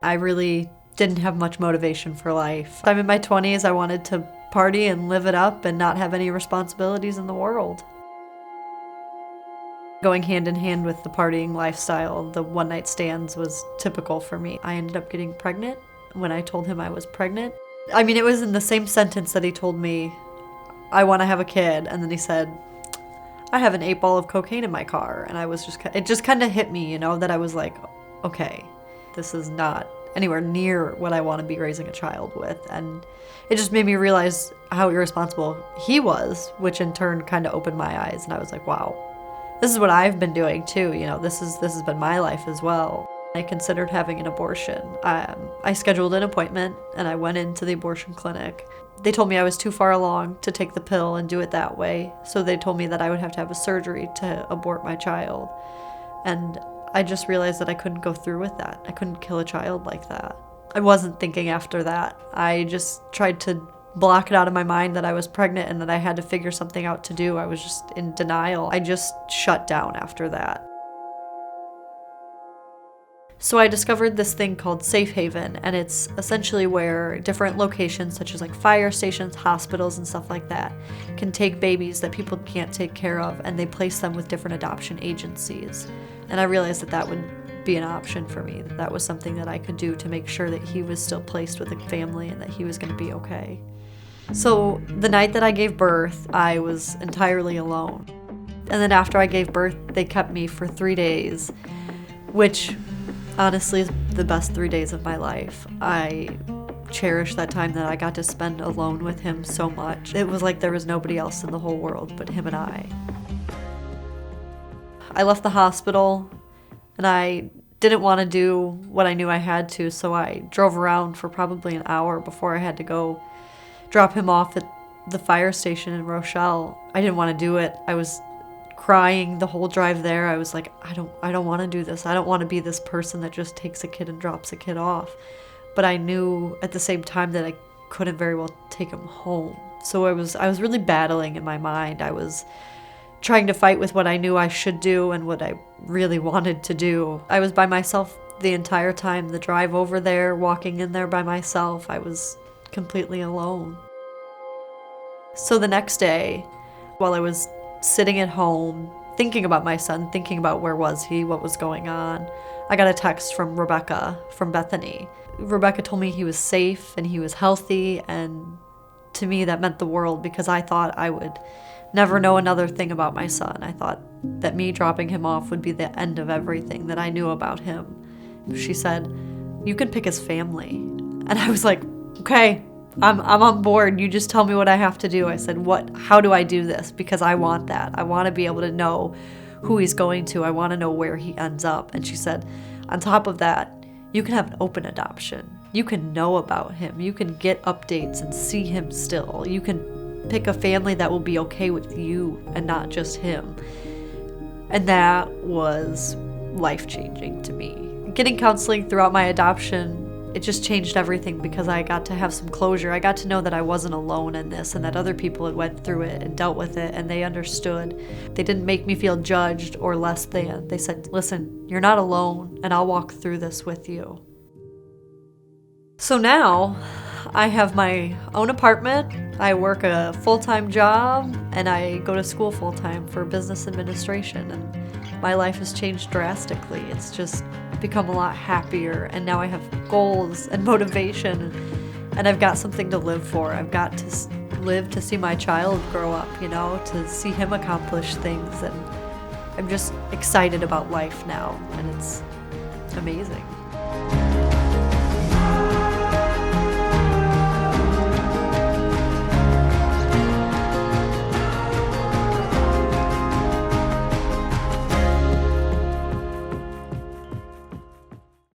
I really didn't have much motivation for life. I'm in my 20s, I wanted to party and live it up and not have any responsibilities in the world. Going hand in hand with the partying lifestyle, the one-night stands was typical for me. I ended up getting pregnant when I told him I was pregnant. I mean, it was in the same sentence that he told me, I want to have a kid, and then he said, I have an 8-ball of cocaine in my car, and it just kind of hit me, that I was like, okay, this is not anywhere near what I want to be raising a child with, and it just made me realize how irresponsible he was, which in turn kind of opened my eyes, and I was like, wow. This is what I've been doing too, this has been my life as well. I considered having an abortion. I scheduled an appointment and I went into the abortion clinic. They told me I was too far along to take the pill and do it that way, so they told me that I would have to have a surgery to abort my child. And I just realized that I couldn't go through with that. I couldn't kill a child like that. I wasn't thinking after that. I just tried to block it out of my mind that I was pregnant and that I had to figure something out to do. I was just in denial. I just shut down after that. So I discovered this thing called Safe Haven, and it's essentially where different locations, such as like fire stations, hospitals, and stuff like that, can take babies that people can't take care of, and they place them with different adoption agencies. And I realized that that would be an option for me, that was something that I could do to make sure that he was still placed with a family and that he was going to be okay. So the night that I gave birth, I was entirely alone. And then after I gave birth, they kept me for 3 days, which honestly is the best 3 days of my life. I cherish that time that I got to spend alone with him so much. It was like there was nobody else in the whole world but him and I. I left the hospital and I didn't want to do what I knew I had to, so I drove around for probably an hour before I had to go drop him off at the fire station in Rochelle. I didn't want to do it. I was crying the whole drive there. I was like, I don't want to do this. I don't want to be this person that just takes a kid and drops a kid off. But I knew at the same time that I couldn't very well take him home. So I was really battling in my mind. I was trying to fight with what I knew I should do and what I really wanted to do. I was by myself the entire time. The drive over there, walking in there by myself, I was completely alone. So the next day, while I was sitting at home, thinking about my son, thinking about where was he, what was going on, I got a text from Rebecca from Bethany. Rebecca told me he was safe and he was healthy, and to me that meant the world because I thought I would never know another thing about my son. I thought that me dropping him off would be the end of everything that I knew about him. She said, you can pick his family. And I was like, okay, I'm on board. You just tell me what I have to do. I said, how do I do this? Because I want that. I want to be able to know who he's going to. I want to know where he ends up. And she said, on top of that, you can have an open adoption. You can know about him. You can get updates and see him still. You can pick a family that will be okay with you and not just him. And that was life-changing to me. Getting counseling throughout my adoption, it just changed everything because I got to have some closure. I got to know that I wasn't alone in this and that other people had went through it and dealt with it and they understood. They didn't make me feel judged or less than. They said, listen, you're not alone and I'll walk through this with you. So now I have my own apartment, I work a full-time job, and I go to school full-time for business administration, and my life has changed drastically. It's just become a lot happier, and now I have goals and motivation, and I've got something to live for. I've got to live to see my child grow up, to see him accomplish things, and I'm just excited about life now, and it's amazing.